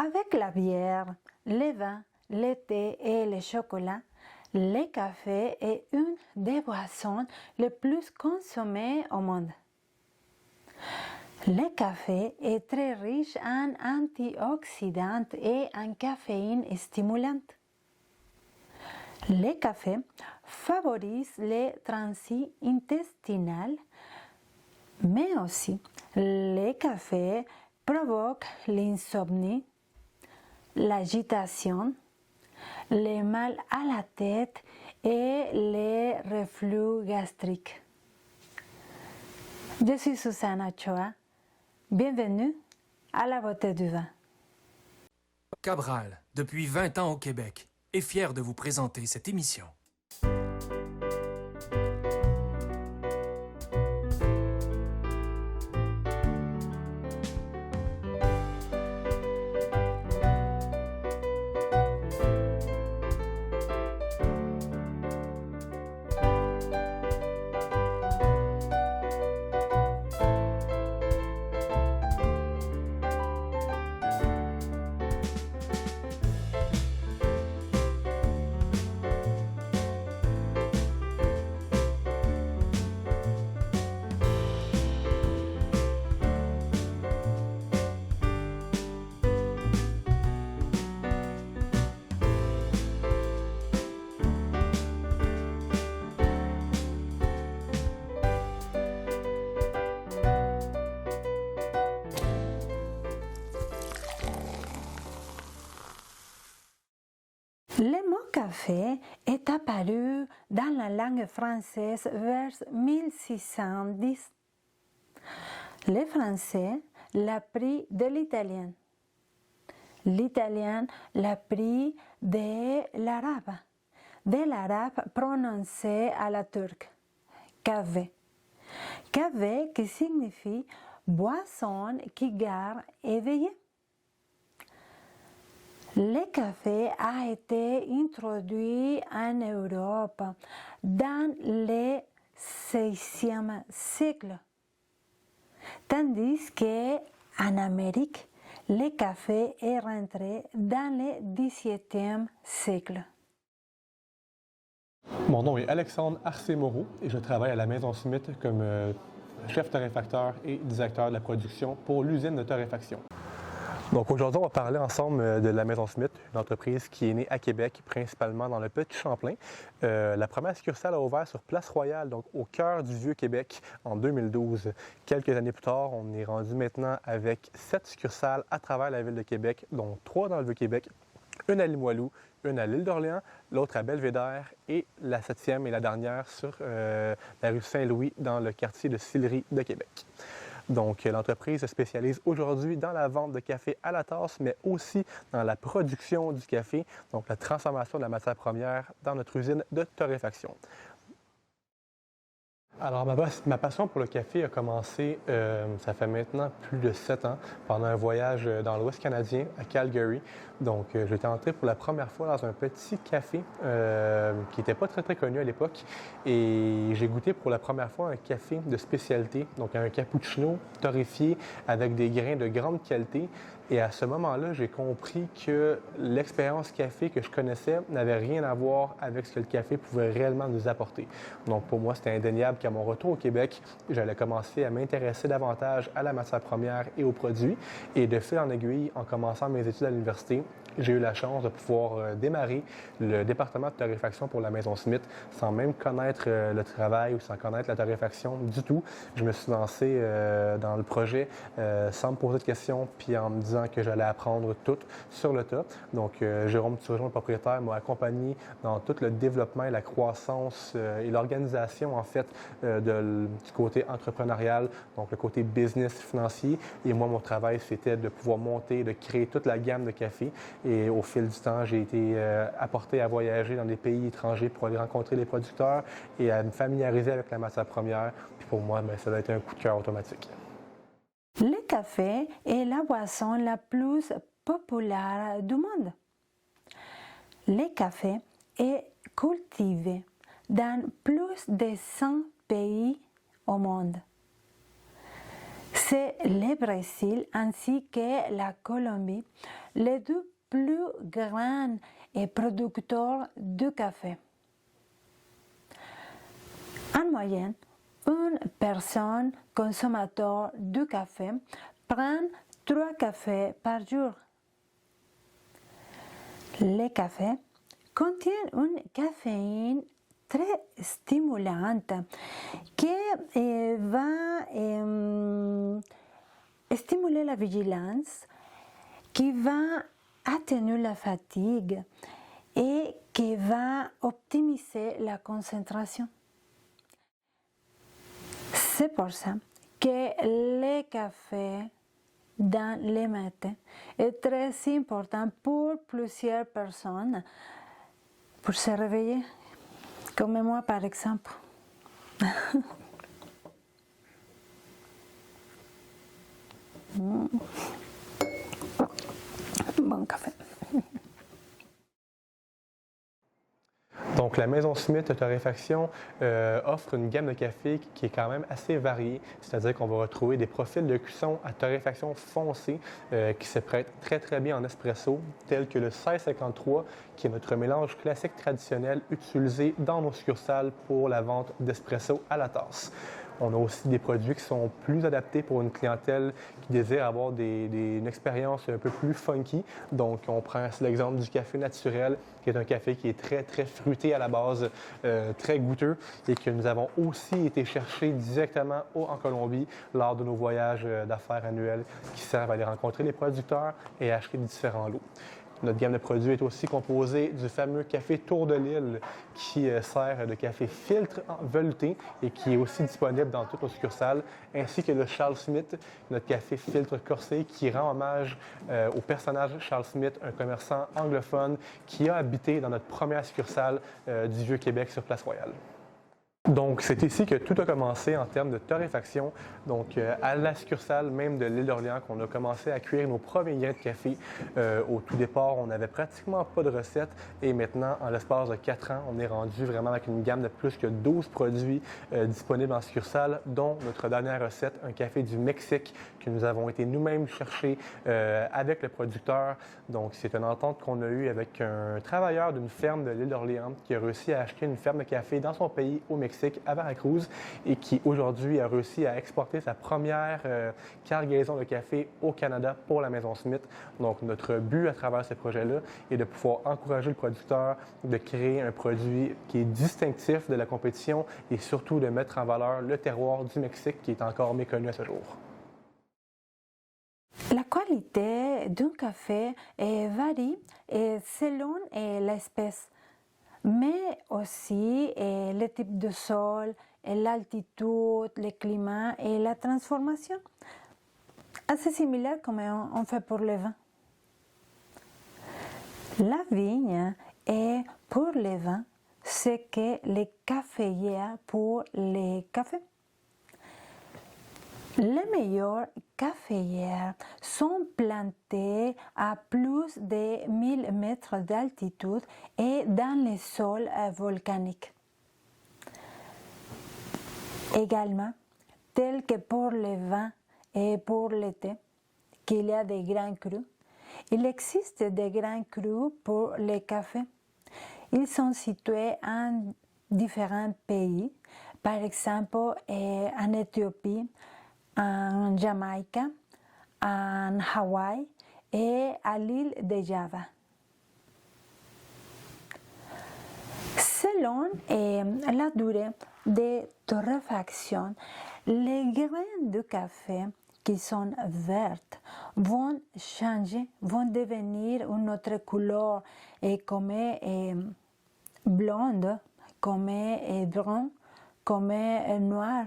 Avec la bière, le vin, le thé et le chocolat, le café est une des boissons les plus consommées au monde. Le café est très riche en antioxydants et en caféine stimulante. Le café favorise le transit intestinal, mais aussi le café provoque l'insomnie, l'agitation, le mal à la tête et le reflux gastrique. Je suis Susana Choa. Bienvenue à la beauté du vin. Cabral, depuis 20 ans au Québec, est fier de vous présenter cette émission. Le mot café est apparu dans la langue française vers 1610. Le français l'a pris de l'italien. L'italien l'a pris de l'arabe prononcé à la turque, café. Café qui signifie boisson qui garde éveillé. Le café a été introduit en Europe dans le VIe siècle, tandis qu'en Amérique, le café est rentré dans le XVIIe siècle. Mon nom est Alexandre Arcé-Moreau et je travaille à la Maison Smith comme chef torréfacteur et directeur de la production pour l'usine de torréfaction. Donc aujourd'hui, on va parler ensemble de la Maison Smith, une entreprise qui est née à Québec, principalement dans le Petit Champlain. La première succursale a ouvert sur Place Royale, donc au cœur du Vieux-Québec, en 2012. Quelques années plus tard, on est rendu maintenant avec 7 succursales à travers la ville de Québec, dont 3 dans le Vieux-Québec, une à Limoilou, une à l'île d'Orléans, l'autre à Belvédère et la 7e et la dernière sur la rue Saint-Louis dans le quartier de Sillery de Québec. Donc, l'entreprise se spécialise aujourd'hui dans la vente de café à la tasse, mais aussi dans la production du café, donc la transformation de la matière première dans notre usine de torréfaction. Alors, ma passion pour le café a commencé, ça fait maintenant plus de 7 ans, pendant un voyage dans l'Ouest canadien, à Calgary. Donc, j'étais entré pour la première fois dans un petit café qui n'était pas très connu à l'époque. Et j'ai goûté pour la première fois un café de spécialité, donc un cappuccino torréfié avec des grains de grande qualité. Et à ce moment-là, j'ai compris que l'expérience café que je connaissais n'avait rien à voir avec ce que le café pouvait réellement nous apporter. Donc pour moi, c'était indéniable qu'à mon retour au Québec, j'allais commencer à m'intéresser davantage à la matière première et aux produits. Et de fil en aiguille, en commençant mes études à l'université, j'ai eu la chance de pouvoir démarrer le département de torréfaction pour la Maison Smith sans même connaître le travail ou sans connaître la torréfaction du tout. Je me suis lancé dans le projet sans me poser de questions puis en me disant que j'allais apprendre tout sur le tas. Donc, Jérôme Turgeon, le propriétaire, m'a accompagné dans tout le développement et la croissance et l'organisation, en fait, du côté entrepreneurial, donc le côté business financier. Et moi, mon travail, c'était de pouvoir monter, de créer toute la gamme de café. Et au fil du temps, j'ai été apporté à voyager dans des pays étrangers pour aller rencontrer les producteurs et à me familiariser avec la matière première. Puis pour moi, ça a été un coup de cœur automatique. Le café est la boisson la plus populaire du monde. Le café est cultivé dans plus de 100 pays au monde. C'est le Brésil ainsi que la Colombie, les deux plus grands producteurs de café. En moyenne, une personne consommateur de café prend 3 cafés par jour. Le café contient une caféine très stimulante qui va stimuler la vigilance, qui va atténuer la fatigue et qui va optimiser la concentration. C'est pour ça que le café dans le matin est très important pour plusieurs personnes pour se réveiller, comme moi par exemple. Bon café. Donc, la Maison Smith Torréfaction offre une gamme de café qui est quand même assez variée, c'est-à-dire qu'on va retrouver des profils de cuisson à torréfaction foncée qui se prêtent très très bien en espresso, tels que le 1653, qui est notre mélange classique traditionnel utilisé dans nos succursales pour la vente d'espresso à la tasse. On a aussi des produits qui sont plus adaptés pour une clientèle qui désire avoir une expérience un peu plus funky. Donc, on prend l'exemple du café naturel, qui est un café qui est très, très fruité à la base, très goûteux, et que nous avons aussi été chercher directement en Colombie lors de nos voyages d'affaires annuels qui servent à aller rencontrer les producteurs et à acheter différents lots. Notre gamme de produits est aussi composée du fameux café Tour de l'Île qui sert de café filtre velouté et qui est aussi disponible dans toutes nos succursales, ainsi que le Charles Smith, notre café filtre corsé qui rend hommage au personnage Charles Smith, un commerçant anglophone qui a habité dans notre première succursale du Vieux-Québec sur Place Royale. Donc, c'est ici que tout a commencé en termes de torréfaction. Donc, à la succursale même de l'île d'Orléans, qu'on a commencé à cuire nos premiers grains de café. Au tout départ, on n'avait pratiquement pas de recettes et maintenant, en l'espace de 4 ans, on est rendu vraiment avec une gamme de plus que 12 produits disponibles en succursale, dont notre dernière recette, un café du Mexique que nous avons été nous-mêmes chercher avec le producteur. Donc, c'est une entente qu'on a eue avec un travailleur d'une ferme de l'île d'Orléans qui a réussi à acheter une ferme de café dans son pays, au Mexique, à Veracruz, et qui aujourd'hui a réussi à exporter sa première cargaison de café au Canada pour la Maison Smith. Donc, notre but à travers ce projet-là est de pouvoir encourager le producteur de créer un produit qui est distinctif de la compétition et surtout de mettre en valeur le terroir du Mexique qui est encore méconnu à ce jour. La qualité d'un café varie selon l'espèce, mais aussi le type de sol, l'altitude, le climat et la transformation. Assez similaire comme on fait pour le vin. La vigne est pour le vin ce que les caféiers pour les cafés. Les meilleurs caféiers sont plantés à plus de 1000 mètres d'altitude et dans les sols volcaniques. Également, tel que pour le vin et pour le thé, qu'il y a des grains crus, il existe des grains crus pour les cafés. Ils sont situés en différents pays, par exemple en Éthiopie, en Jamaïque, en Hawaï et à l'île de Java. Selon la durée de torréfaction, les grains de café qui sont vertes vont changer, vont devenir une autre couleur, comme blonde, comme brun, comme noir.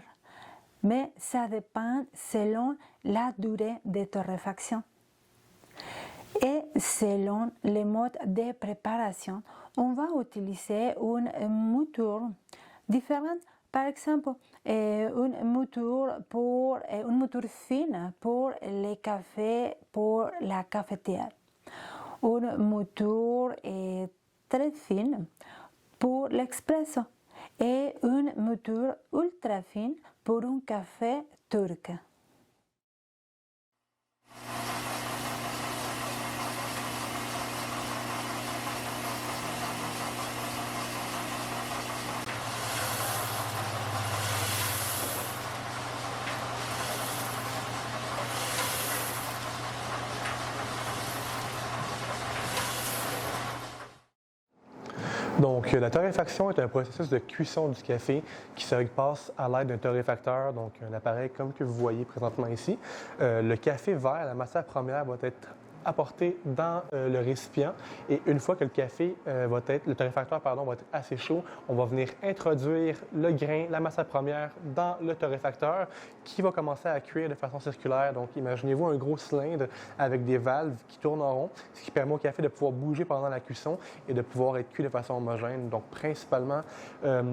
Mais ça dépend selon la durée de torréfaction. Et selon le mode de préparation, on va utiliser une mouture différente. Par exemple, une mouture fine pour les cafés, pour la cafetière. Une mouture très fine pour l'expresso. Et une mouture ultra fine pour un café turc. Donc, la torréfaction est un processus de cuisson du café qui se passe à l'aide d'un torréfacteur, donc un appareil comme que vous voyez présentement ici. Le café vert, la matière première, va être apporté dans le récipient et une fois que le torréfacteur va être assez chaud, on va venir introduire le grain, la matière première dans le torréfacteur qui va commencer à cuire de façon circulaire. Donc imaginez-vous un gros cylindre avec des valves qui tournent en rond, ce qui permet au café de pouvoir bouger pendant la cuisson et de pouvoir être cuit de façon homogène. Donc principalement,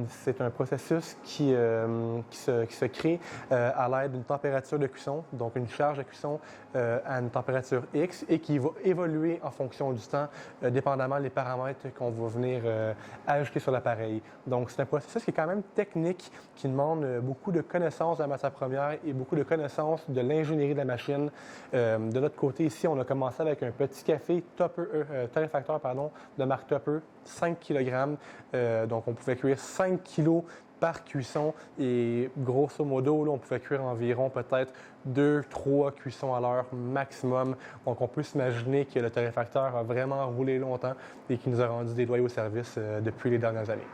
c'est un processus qui se crée à l'aide d'une température de cuisson, donc une charge de cuisson à une température X et qui va évoluer en fonction du temps, dépendamment des paramètres qu'on va venir ajouter sur l'appareil. Donc, c'est un processus qui est quand même technique, qui demande beaucoup de connaissances de la matière première et beaucoup de connaissances de l'ingénierie de la machine. De notre côté, ici, on a commencé avec un petit café torréfacteur de marque Tupper, 5 kg. Donc, on pouvait cuire 5 kg par cuisson et grosso modo, là, on pouvait cuire environ peut-être 2-3 cuissons à l'heure maximum. Donc, on peut s'imaginer que le torréfacteur a vraiment roulé longtemps et qui nous a rendu des loyaux services depuis les dernières années.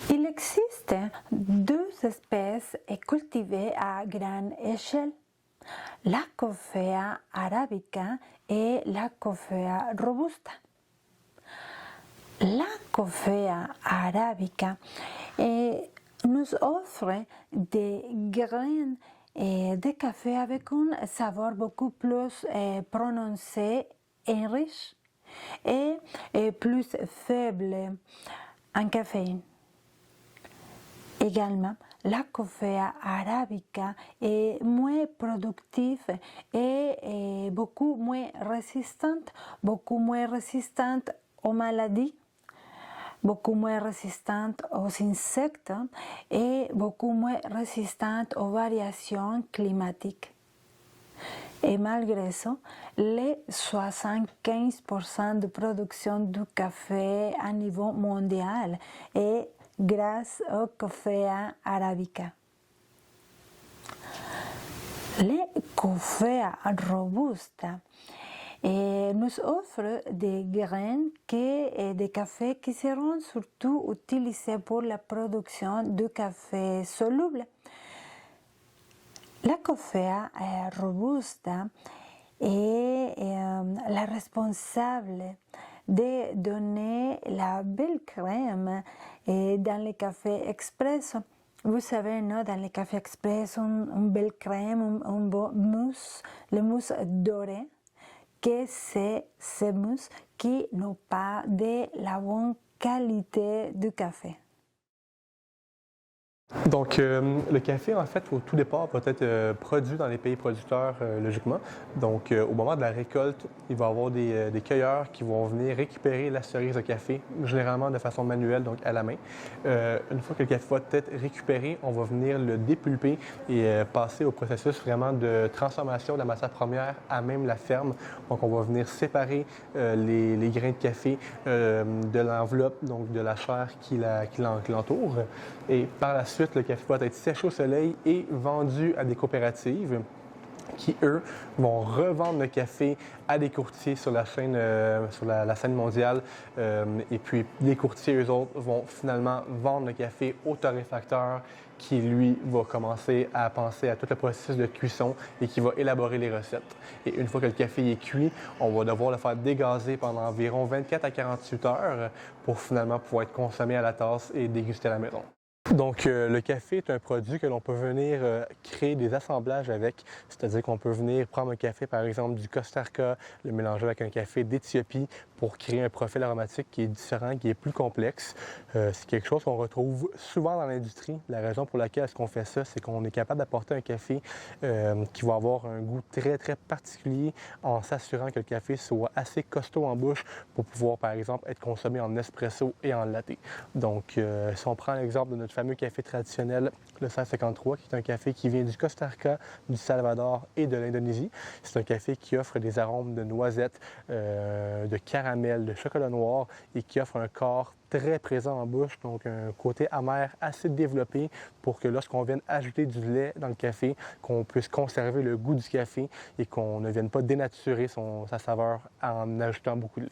Il existe deux espèces cultivées à grande échelle, la Coffea arabica et la Coffea robusta. La Coffea arabica nous offre des graines de café avec un saveur beaucoup plus prononcé et riche et plus faible en caféine. Également, la Coffea arabica est moins productive et beaucoup moins résistante aux maladies, beaucoup moins résistante aux insectes et beaucoup moins résistante aux variations climatiques. Et malgré ça, les 75% de production du café à niveau mondial est grâce au Coffea arabica. Les Coffea robusta nous offrent des graines et des cafés qui seront surtout utilisés pour la production de café soluble. La Coffea robusta est la responsable de donner la belle crème dans les cafés expresso. Vous savez, non, dans les cafés expresso, une belle crème, un beau mousse, le mousse doré, que c'est ce mousse qui nous parle de la bonne qualité du café. Donc, le café, en fait, au tout départ, va être produit dans les pays producteurs, logiquement. Donc, au moment de la récolte, il va y avoir des cueilleurs qui vont venir récupérer la cerise de café, généralement de façon manuelle, donc à la main. Une fois que le café va être récupéré, on va venir le dépulper et passer au processus vraiment de transformation de la matière première à même la ferme. Donc, on va venir séparer les grains de café de l'enveloppe, donc de la chair qui l'entoure. Et par la suite, le café va être séché au soleil et vendu à des coopératives qui, eux, vont revendre le café à des courtiers sur la chaîne, sur la scène mondiale. Et puis, les courtiers, eux autres, vont finalement vendre le café au torréfacteur qui, lui, va commencer à penser à tout le processus de cuisson et qui va élaborer les recettes. Et une fois que le café est cuit, on va devoir le faire dégazer pendant environ 24 à 48 heures pour finalement pouvoir être consommé à la tasse et déguster à la maison. Donc, le café est un produit que l'on peut venir créer des assemblages avec, c'est-à-dire qu'on peut venir prendre un café, par exemple, du Costa Rica, le mélanger avec un café d'Éthiopie pour créer un profil aromatique qui est différent, qui est plus complexe. C'est quelque chose qu'on retrouve souvent dans l'industrie. La raison pour laquelle est-ce qu'on fait ça, c'est qu'on est capable d'apporter un café qui va avoir un goût très, très particulier en s'assurant que le café soit assez costaud en bouche pour pouvoir, par exemple, être consommé en espresso et en latte. Donc, si on prend l'exemple de notre fameux café traditionnel, le 1653, qui est un café qui vient du Costa Rica, du Salvador et de l'Indonésie. C'est un café qui offre des arômes de noisettes, de caramel, de chocolat noir et qui offre un corps très présent en bouche, donc un côté amer assez développé pour que lorsqu'on vienne ajouter du lait dans le café, qu'on puisse conserver le goût du café et qu'on ne vienne pas dénaturer sa saveur en ajoutant beaucoup de lait.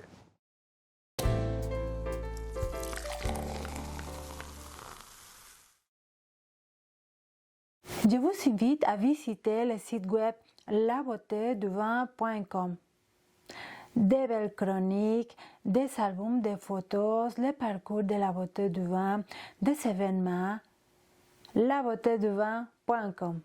Je vous invite à visiter le site web labeauteduvin.com. Des belles chroniques, des albums de photos, le parcours de la beauté du vin, des événements. labeauteduvin.com.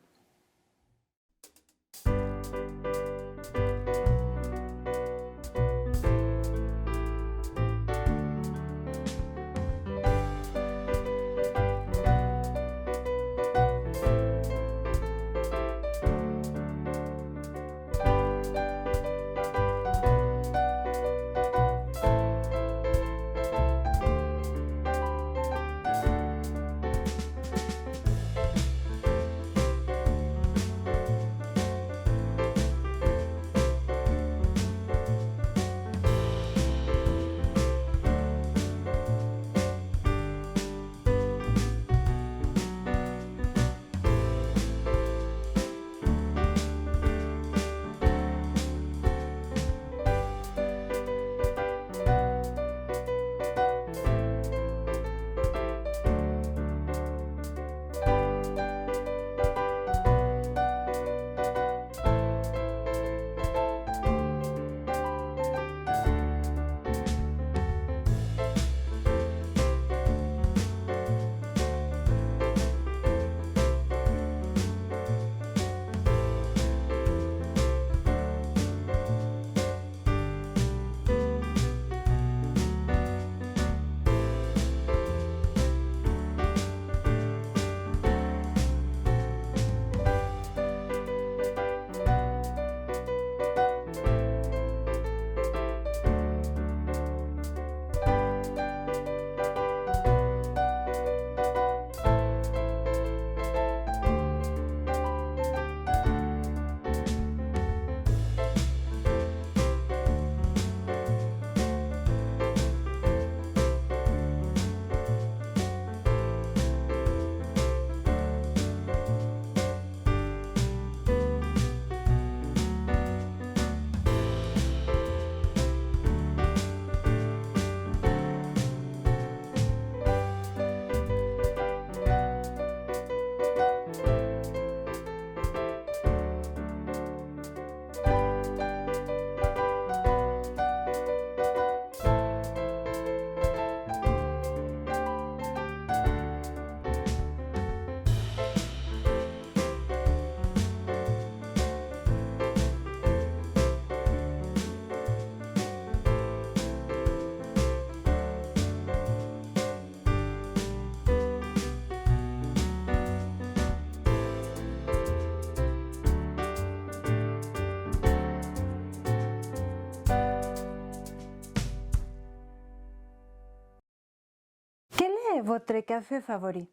Votre café favori?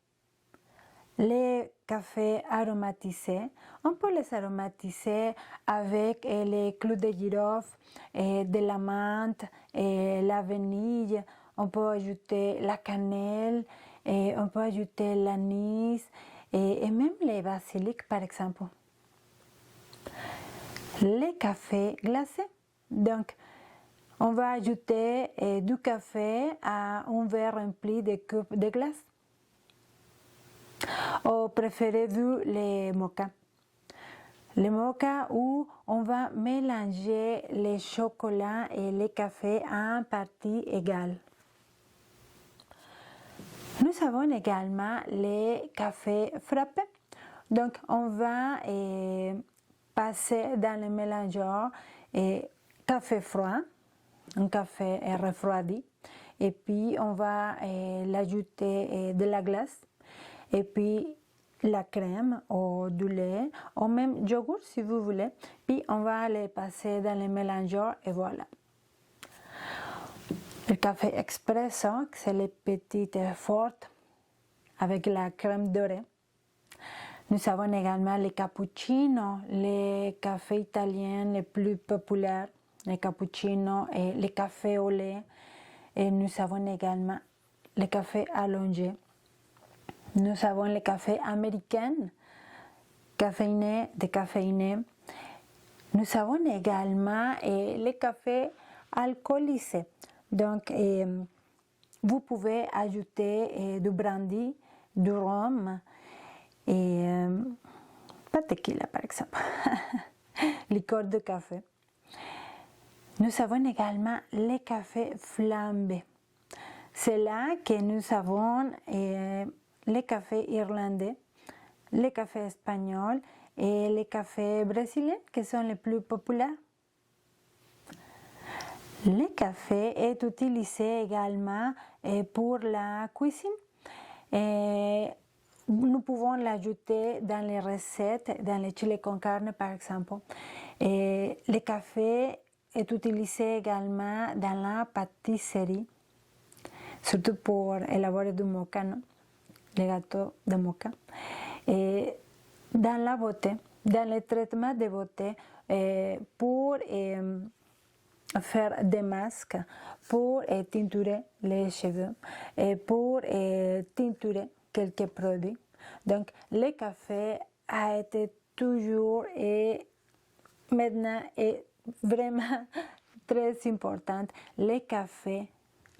Les cafés aromatisés, on peut les aromatiser avec les clous de girofle, de la menthe, la vanille, on peut ajouter la cannelle, on peut ajouter l'anis et même les basilic par exemple. Les cafés glacés, donc on va ajouter du café à un verre rempli de cubes de glace. Ou préférez-vous les mochas? Les mochas où on va mélanger les chocolats et les cafés en parties égales. Nous avons également les cafés frappés. Donc on va passer dans le mélangeur café froid, un café refroidi, et puis on va l'ajouter de la glace, et puis la crème ou du lait, ou même yogourt si vous voulez, puis on va les passer dans le mélangeur et voilà. Le café expresso, c'est les petites fortes avec la crème dorée. Nous avons également les cappuccinos, les cafés italiens les plus populaires, les cappuccinos et les cafés au lait. Et nous avons également les cafés allongés. Nous avons les cafés américains, caféinés, décaféinés. Nous avons également les cafés alcoolisés. Donc, vous pouvez ajouter du brandy, du rhum et pas tequila par exemple, liqueur de café. Nous avons également les cafés flambés. C'est là que nous avons les cafés irlandais, les cafés espagnols et les cafés brésiliens qui sont les plus populaires. Le café est utilisé également pour la cuisine. Nous pouvons l'ajouter dans les recettes, dans les chili con carne par exemple. Le café est utilisé également dans la pâtisserie, surtout pour élaborer du mocha, non? Les gâteaux de mocha. Et dans la beauté, dans le traitement de beauté, pour faire des masques, pour teinturer les cheveux, et pour teinturer quelques produits. Donc, le café a été toujours et maintenant est vraiment très important. Le café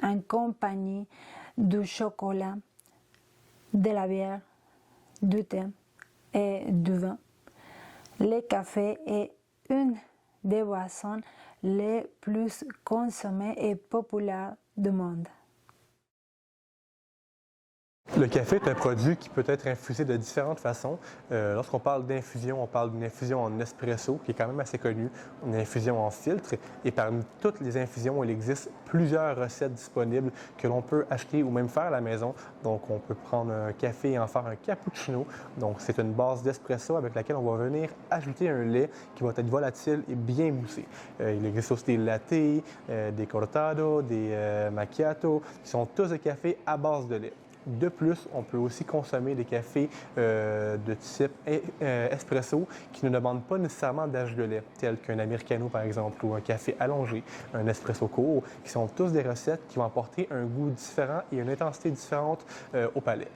en compagnie du chocolat, de la bière, du thé et du vin. Le café est une des boissons les plus consommées et populaires du monde. Le café est un produit qui peut être infusé de différentes façons. Lorsqu'on parle d'infusion, on parle d'une infusion en espresso, qui est quand même assez connue, une infusion en filtre. Et parmi toutes les infusions, il existe plusieurs recettes disponibles que l'on peut acheter ou même faire à la maison. Donc, on peut prendre un café et en faire un cappuccino. Donc, c'est une base d'espresso avec laquelle on va venir ajouter un lait qui va être volatile et bien moussé. Il existe aussi des lattés, des cortados, des macchiatos, qui sont tous des cafés à base de lait. De plus, on peut aussi consommer des cafés de type espresso qui ne demandent pas nécessairement d'âge de lait, tels qu'un americano par exemple, ou un café allongé, un espresso court, qui sont tous des recettes qui vont apporter un goût différent et une intensité différente au palais.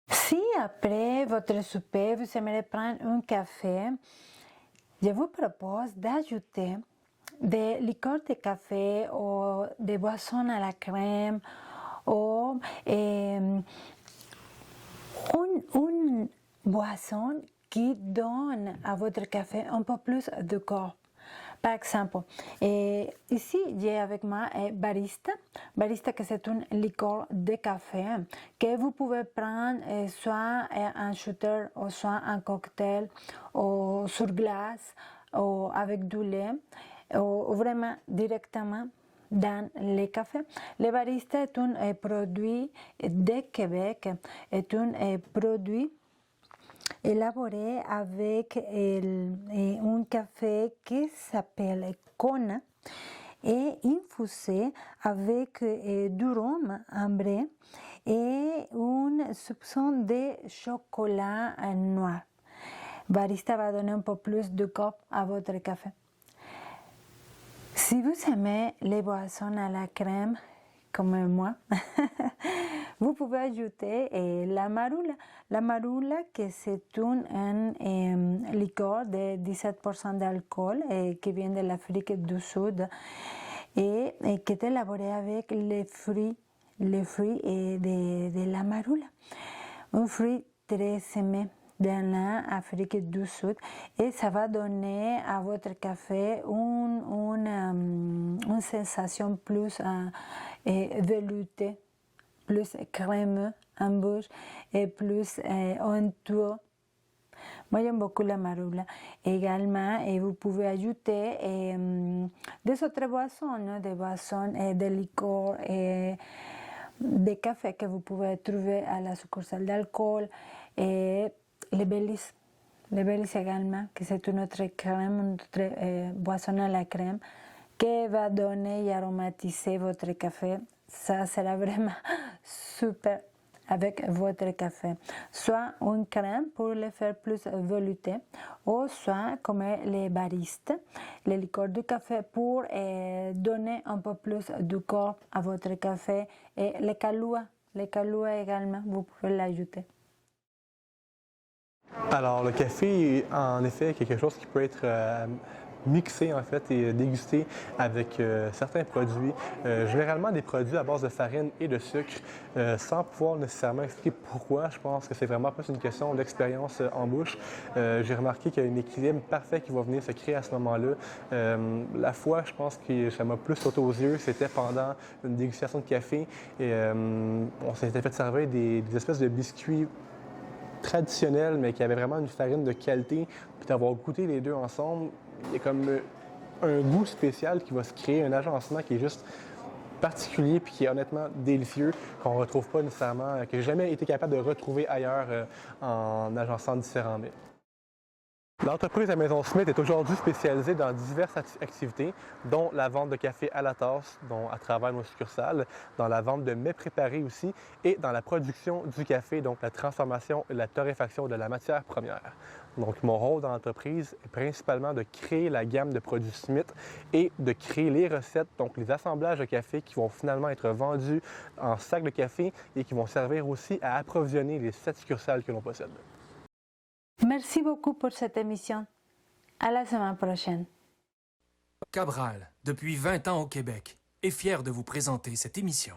Si après votre souper, vous aimeriez prendre un café, je vous propose d'ajouter des liqueurs de café ou des boissons à la crème ou une boisson qui donne à votre café un peu plus de corps. Par exemple, ici j'ai avec moi Barista. Barista, que c'est une liqueur de café que vous pouvez prendre soit en shooter ou soit en cocktail ou sur glace ou avec du lait ou vraiment directement dans le café. Le Barista est un produit de Québec, est un produit élaboré avec un café qui s'appelle Kona et infusé avec du rhum ambré et une soupçon de chocolat noir. Barista va donner un peu plus de corps à votre café. Si vous aimez les boissons à la crème, comme moi, vous pouvez ajouter la marula. La marula, que c'est une liqueur de 17% d'alcool qui vient de l'Afrique du Sud et qui est élaborée avec les fruits de la marula. Un fruit très aimé dans l'Afrique du Sud et ça va donner à votre café une sensation plus veloutée, plus crémeux en bouche et plus onctueux. Moi j'aime beaucoup la marula. Également, et vous pouvez ajouter des autres boissons, non? Des boissons de liqueurs et des cafés que vous pouvez trouver à la succursale d'alcool et les Baileys. Les Baileys également, que c'est une autre crème, une autre boisson à la crème qui va donner et aromatiser votre café. Ça sera vraiment super avec votre café, soit une crème pour le faire plus velouté, ou soit comme les baristes, les liqueurs de café pour donner un peu plus de corps à votre café, et les kahlua également, vous pouvez l'ajouter. Alors, le café est en effet quelque chose qui peut être mixé en fait et dégusté avec certains produits, généralement des produits à base de farine et de sucre, sans pouvoir nécessairement expliquer pourquoi. Je pense que c'est vraiment plus une question d'expérience en bouche. J'ai remarqué qu'il y a un équilibre parfait qui va venir se créer à ce moment-là. La fois, je pense que ça m'a plus sauté aux yeux, c'était pendant une dégustation de café et on s'était fait servir des espèces de biscuits traditionnel, mais qui avait vraiment une farine de qualité. Puis d'avoir goûté les deux ensemble, il y a comme un goût spécial qui va se créer, un agencement qui est juste particulier puis qui est honnêtement délicieux, qu'on ne retrouve pas nécessairement, que j'ai jamais été capable de retrouver ailleurs en agençant différents mets. L'entreprise à Maison Smith est aujourd'hui spécialisée dans diverses activités, dont la vente de café à la tasse, dont à travers nos succursales, dans la vente de mets préparés aussi, et dans la production du café, donc la transformation et la torréfaction de la matière première. Donc, mon rôle dans l'entreprise est principalement de créer la gamme de produits Smith et de créer les recettes, donc les assemblages de café qui vont finalement être vendus en sacs de café et qui vont servir aussi à approvisionner les 7 succursales que l'on possède. Merci beaucoup pour cette émission. À la semaine prochaine. Cabral, depuis 20 ans au Québec, est fier de vous présenter cette émission.